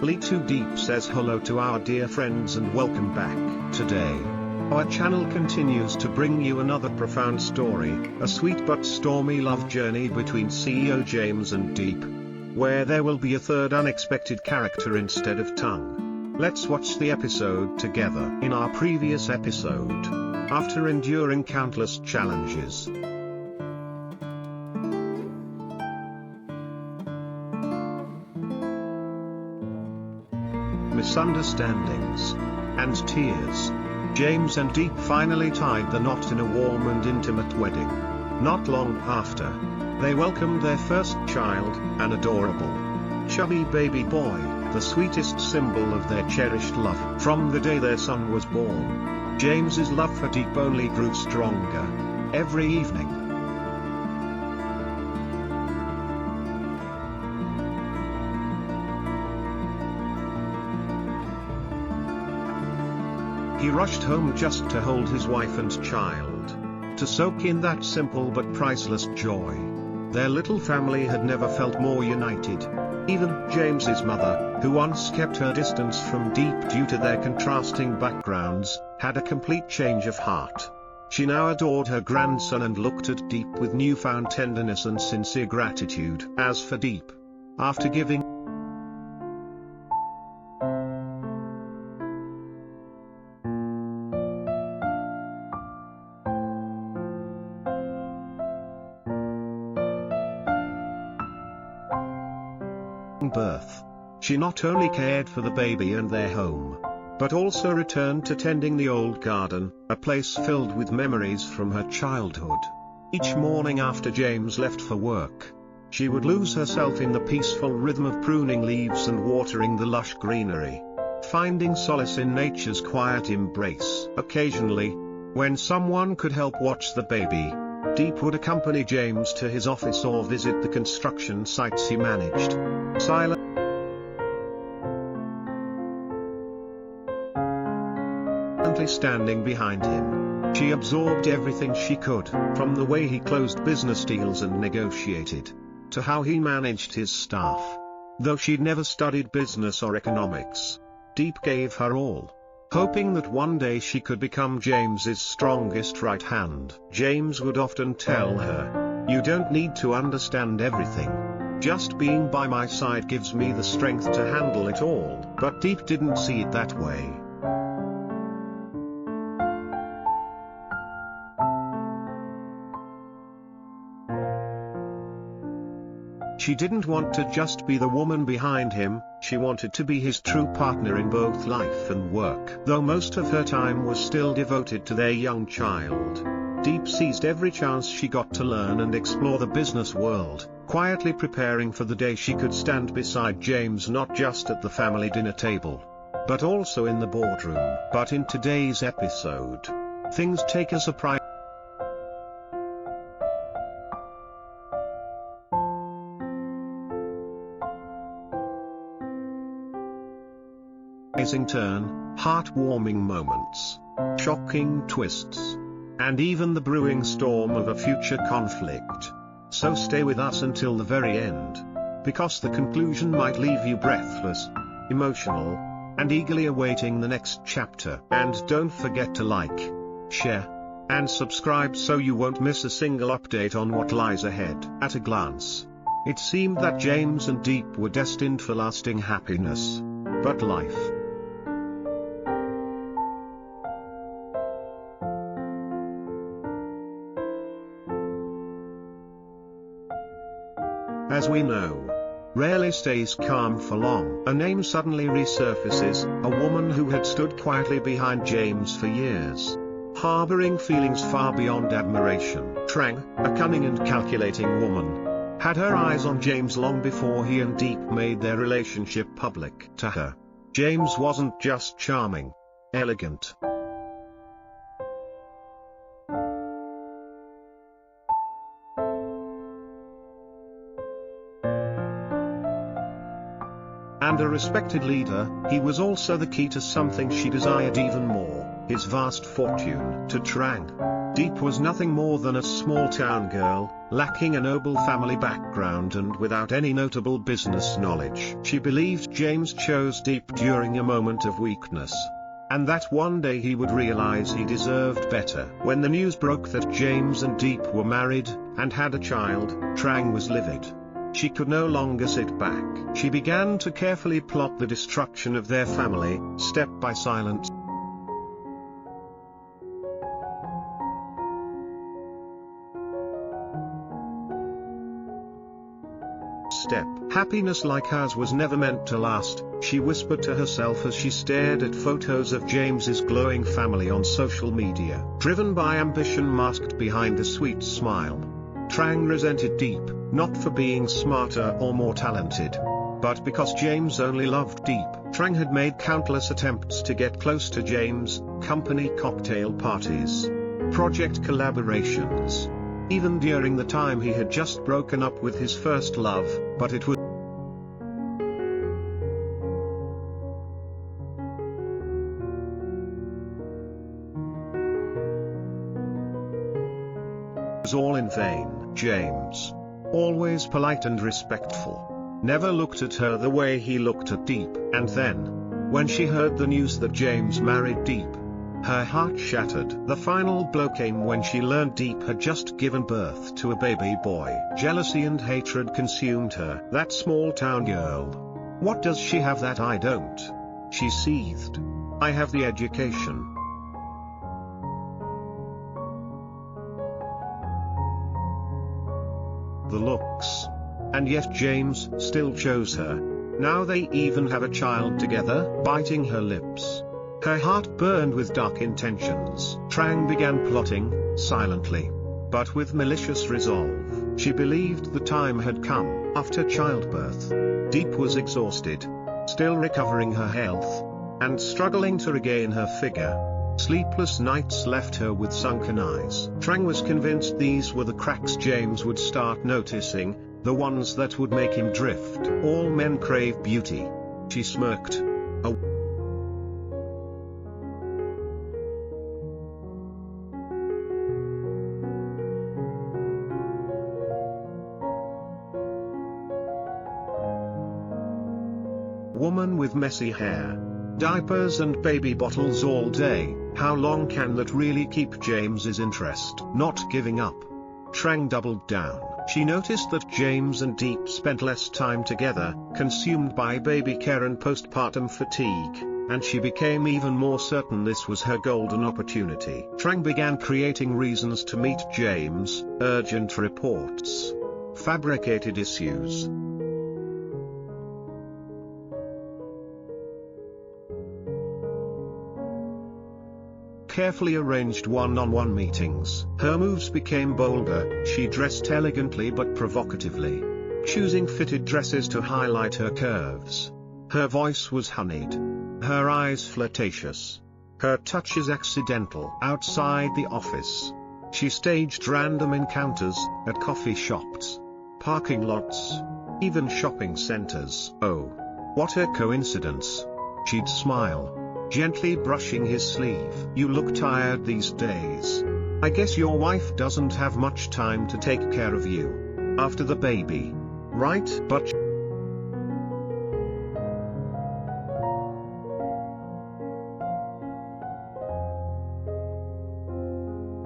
Lytudiep says hello to our dear friends and welcome back. Today, our channel continues to bring you another profound story, a sweet but stormy love journey between CEO James and Diep, where there will be a third unexpected character instead of tongue. Let's watch the episode together. In our previous episode, after enduring countless challenges, misunderstandings, and tears, James and Diep finally tied the knot in a warm and intimate wedding. Not long after, they welcomed their first child, an adorable, chubby baby boy, the sweetest symbol of their cherished love. From the day their son was born, James's love for Diep only grew stronger. Every evening, he rushed home just to hold his wife and child, to soak in that simple but priceless joy. Their little family had never felt more united. Even James's mother, who once kept her distance from Diep due to their contrasting backgrounds, had a complete change of heart. She now adored her grandson and looked at Diep with newfound tenderness and sincere gratitude. As for Diep, after giving birth, she not only cared for the baby and their home, but also returned to tending the old garden, a place filled with memories from her childhood. Each morning after James left for work, she would lose herself in the peaceful rhythm of pruning leaves and watering the lush greenery, finding solace in nature's quiet embrace. Occasionally, when someone could help watch the baby, Diep would accompany James to his office or visit the construction sites he managed. Silently standing behind him, she absorbed everything she could, from the way he closed business deals and negotiated, to how he managed his staff. Though she'd never studied business or economics, Diep gave her all, hoping that one day she could become James's strongest right hand. James would often tell her, "You don't need to understand everything. Just being by my side gives me the strength to handle it all." But Diep didn't see it that way. She didn't want to just be the woman behind him, she wanted to be his true partner in both life and work. Though most of her time was still devoted to their young child, Diep seized every chance she got to learn and explore the business world, quietly preparing for the day she could stand beside James not just at the family dinner table, but also in the boardroom. But in today's episode, things take a surprising turn, heartwarming moments, shocking twists, and even the brewing storm of a future conflict. So stay with us until the very end, because the conclusion might leave you breathless, emotional, and eagerly awaiting the next chapter. And don't forget to like, share, and subscribe so you won't miss a single update on what lies ahead. At a glance, it seemed that James and Diep were destined for lasting happiness. But life, as we know, rarely stays calm for long. A name suddenly resurfaces, a woman who had stood quietly behind James for years, harboring feelings far beyond admiration. Trang, a cunning and calculating woman, had her eyes on James long before he and Diep made their relationship public. To her, James wasn't just charming, elegant, and a respected leader, he was also the key to something she desired even more, his vast fortune. To Trang, Diep was nothing more than a small-town girl, lacking a noble family background and without any notable business knowledge. She believed James chose Diep during a moment of weakness, and that one day he would realize he deserved better. When the news broke that James and Diep were married, and had a child, Trang was livid. She could no longer sit back. She began to carefully plot the destruction of their family, step by silent step. Happiness like hers was never meant to last, she whispered to herself as she stared at photos of James's glowing family on social media. Driven by ambition masked behind a sweet smile, Trang resented Diep, not for being smarter or more talented, but because James only loved Diep. Trang had made countless attempts to get close to James, company cocktail parties, project collaborations, even during the time he had just broken up with his first love, but it was all in vain. James, always polite and respectful, never looked at her the way he looked at Diep. And then, when she heard the news that James married Diep, her heart shattered. The final blow came when she learned Diep had just given birth to a baby boy. Jealousy and hatred consumed her. That small-town girl. What does she have that I don't? She seethed. I have the education, the looks, and yet James still chose her. Now they even have a child together. Biting her lips, her heart burned with dark intentions. Trang began plotting, silently, but with malicious resolve. She believed the time had come. After childbirth, Diep was exhausted, still recovering her health, and struggling to regain her figure. Sleepless nights left her with sunken eyes. Trang was convinced these were the cracks James would start noticing, the ones that would make him drift. All men crave beauty. She smirked. A woman with messy hair, diapers and baby bottles all day. How long can that really keep James's interest? Not giving up, Trang doubled down. She noticed that James and Diep spent less time together, consumed by baby care and postpartum fatigue, and she became even more certain this was her golden opportunity. Trang began creating reasons to meet James, urgent reports, fabricated issues, carefully arranged one-on-one meetings. Her moves became bolder. She dressed elegantly but provocatively, choosing fitted dresses to highlight her curves. Her voice was honeyed, her eyes flirtatious, her touches accidental. Outside the office, she staged random encounters, at coffee shops, parking lots, even shopping centers. Oh, what a coincidence. She'd smile, gently brushing his sleeve. You look tired these days. I guess your wife doesn't have much time to take care of you after the baby, right? But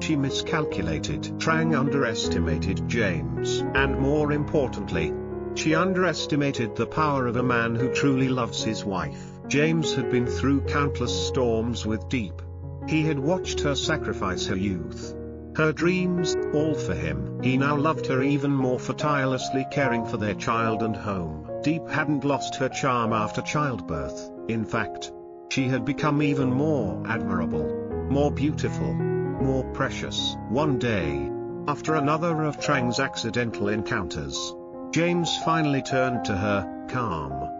she miscalculated. Trang underestimated James, and more importantly, she underestimated the power of a man who truly loves his wife. James had been through countless storms with Diep. He had watched her sacrifice her youth, her dreams, all for him. He now loved her even more for tirelessly caring for their child and home. Diep hadn't lost her charm after childbirth. In fact, she had become even more admirable, more beautiful, more precious. One day, after another of Trang's accidental encounters, James finally turned to her, calm,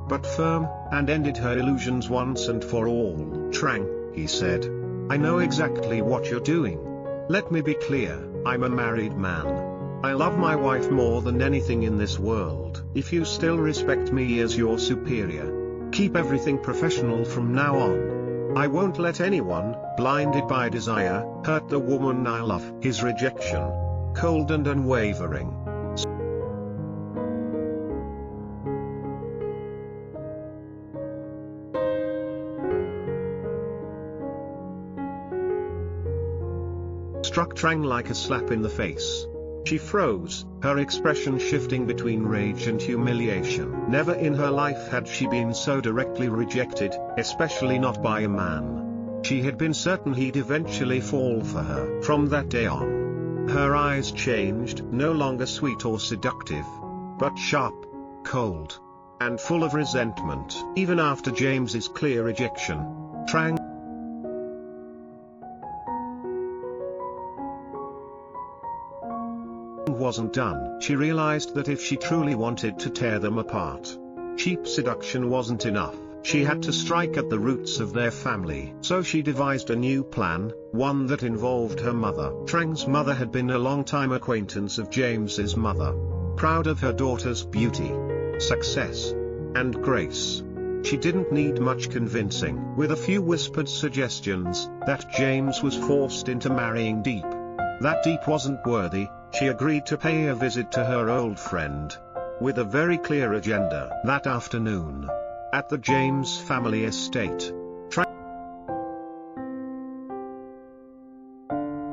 but firm, and ended her illusions once and for all. Trang, he said, I know exactly what you're doing. Let me be clear, I'm a married man. I love my wife more than anything in this world. If you still respect me as your superior, keep everything professional from now on. I won't let anyone, blinded by desire, hurt the woman I love. His rejection, cold and unwavering, struck Trang like a slap in the face. She froze, her expression shifting between rage and humiliation. Never in her life had she been so directly rejected, especially not by a man. She had been certain he'd eventually fall for her. From that day on, her eyes changed, no longer sweet or seductive, but sharp, cold, and full of resentment. Even after James's clear rejection, Trang wasn't done. She realized that if she truly wanted to tear them apart, cheap seduction wasn't enough. She had to strike at the roots of their family. So she devised a new plan, one that involved her mother. Trang's mother had been a long-time acquaintance of James's mother. Proud of her daughter's beauty, success, and grace, she didn't need much convincing. With a few whispered suggestions, that James was forced into marrying Diep. That Diep wasn't worthy, she agreed to pay a visit to her old friend, with a very clear agenda. That afternoon, at the James family estate,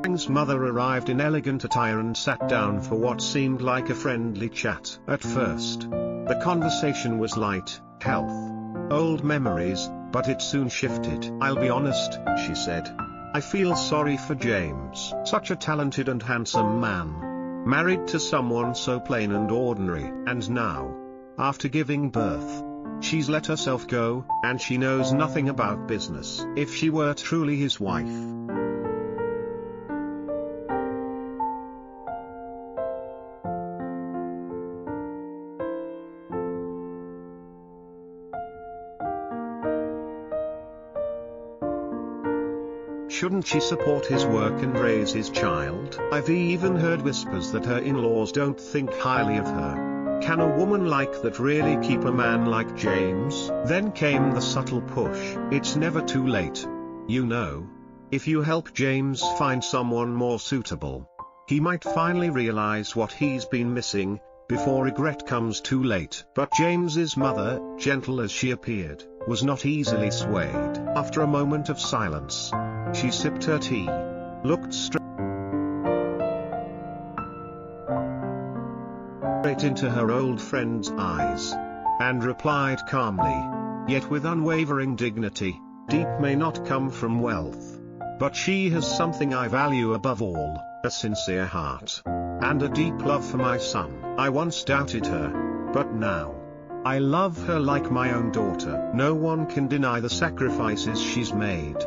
Trang's mother arrived in elegant attire and sat down for what seemed like a friendly chat. At first, the conversation was light, health, old memories, but it soon shifted. "I'll be honest," she said. "I feel sorry for James. Such a talented and handsome man, married to someone so plain and ordinary. And now, after giving birth, she's let herself go, and she knows nothing about business. If she were truly his wife, shouldn't she support his work and raise his child? I've even heard whispers that her in-laws don't think highly of her. Can a woman like that really keep a man like James?" Then came the subtle push. "It's never too late. You know, if you help James find someone more suitable, he might finally realize what he's been missing, before regret comes too late." But James's mother, gentle as she appeared, was not easily swayed. After a moment of silence, she sipped her tea, looked straight into her old friend's eyes, and replied calmly, yet with unwavering dignity, "Diep may not come from wealth, but she has something I value above all, a sincere heart, and a deep love for my son. I once doubted her, but now, I love her like my own daughter. No one can deny the sacrifices she's made.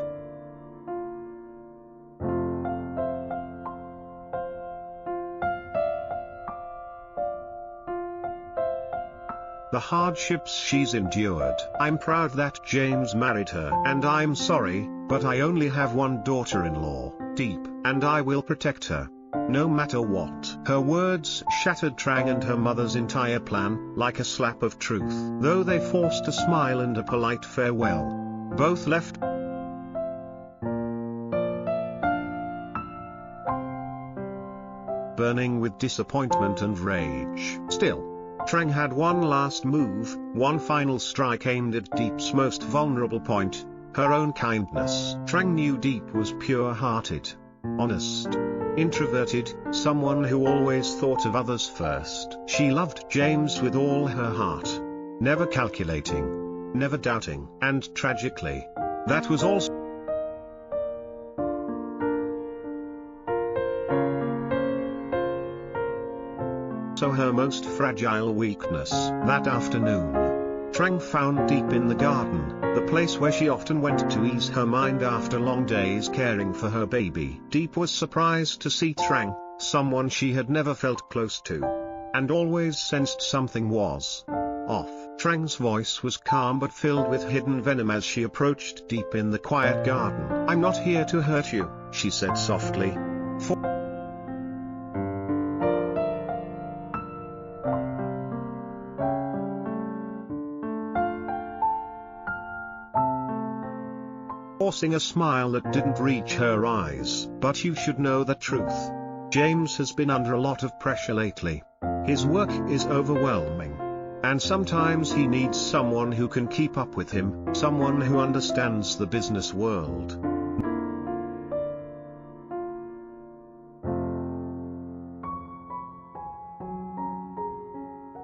The hardships she's endured. I'm proud that James married her. And I'm sorry, but I only have one daughter-in-law, Diep, and I will protect her, no matter what." Her words shattered Trang and her mother's entire plan, like a slap of truth. Though they forced a smile and a polite farewell, both left burning with disappointment and rage. Still, Trang had one last move, one final strike aimed at Diep's most vulnerable point, her own kindness. Trang knew Diep was pure-hearted, honest, introverted, someone who always thought of others first. She loved James with all her heart, never calculating, never doubting. And tragically, that was also her most fragile weakness. That afternoon, Trang found Diep in the garden, the place where she often went to ease her mind after long days caring for her baby. Diep was surprised to see Trang, someone she had never felt close to, and always sensed something was off. Trang's voice was calm but filled with hidden venom as she approached Diep in the quiet garden. "I'm not here to hurt you," she said softly. Forcing a smile that didn't reach her eyes. But you should know the truth. James has been under a lot of pressure lately. His work is overwhelming. And sometimes he needs someone who can keep up with him, someone who understands the business world.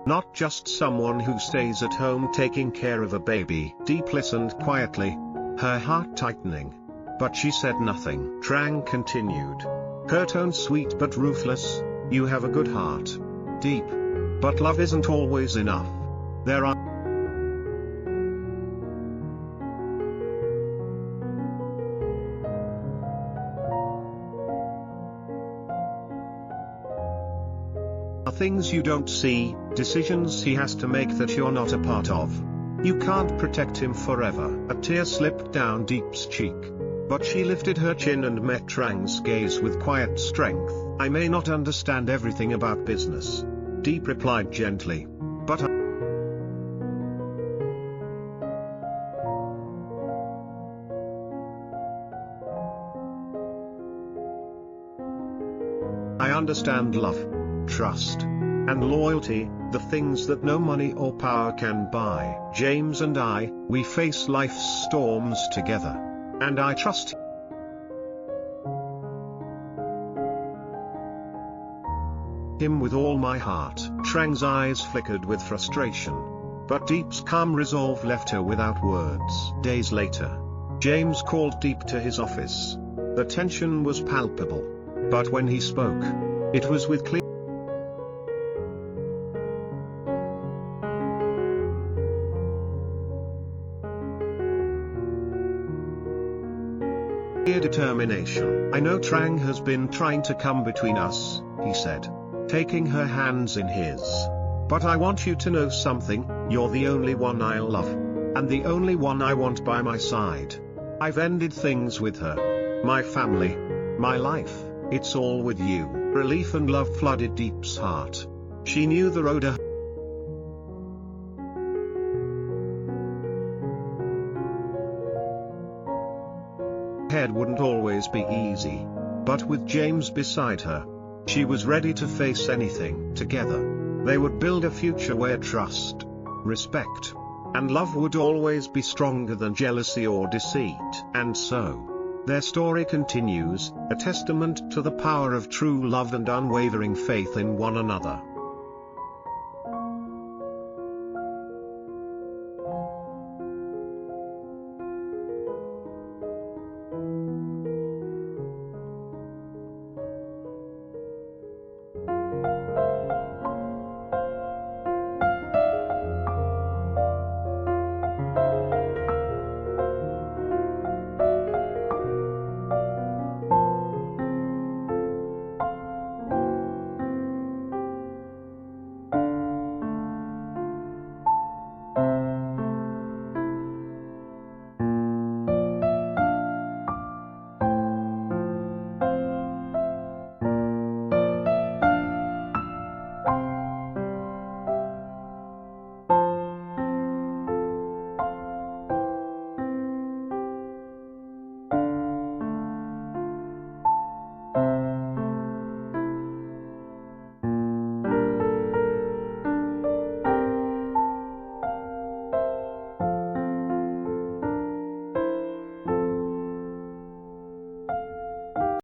Not just someone who stays at home taking care of a baby. Diep listened quietly, her heart tightening. But she said nothing. Trang continued, her tone sweet but ruthless, you have a good heart, Diep. But love isn't always enough. There are things you don't see, decisions he has to make that you're not a part of. You can't protect him forever. A tear slipped down Diep's cheek. But she lifted her chin and met Trang's gaze with quiet strength. I may not understand everything about business, Diep replied gently. But I understand love, trust, and loyalty, the things that no money or power can buy. James and I, we face life's storms together. And I trust him with all my heart. Trang's eyes flickered with frustration. But Diep's calm resolve left her without words. Days later, James called Diep to his office. The tension was palpable. But when he spoke, it was with clear determination. I know Trang has been trying to come between us, he said, taking her hands in his. But I want you to know something, you're the only one I'll love. And the only one I want by my side. I've ended things with her. My family. My life, it's all with you. Relief and love flooded Diep's heart. She knew the road ahead wouldn't always be easy. But with James beside her, she was ready to face anything. Together, they would build a future where trust, respect, and love would always be stronger than jealousy or deceit. And so, their story continues, a testament to the power of true love and unwavering faith in one another.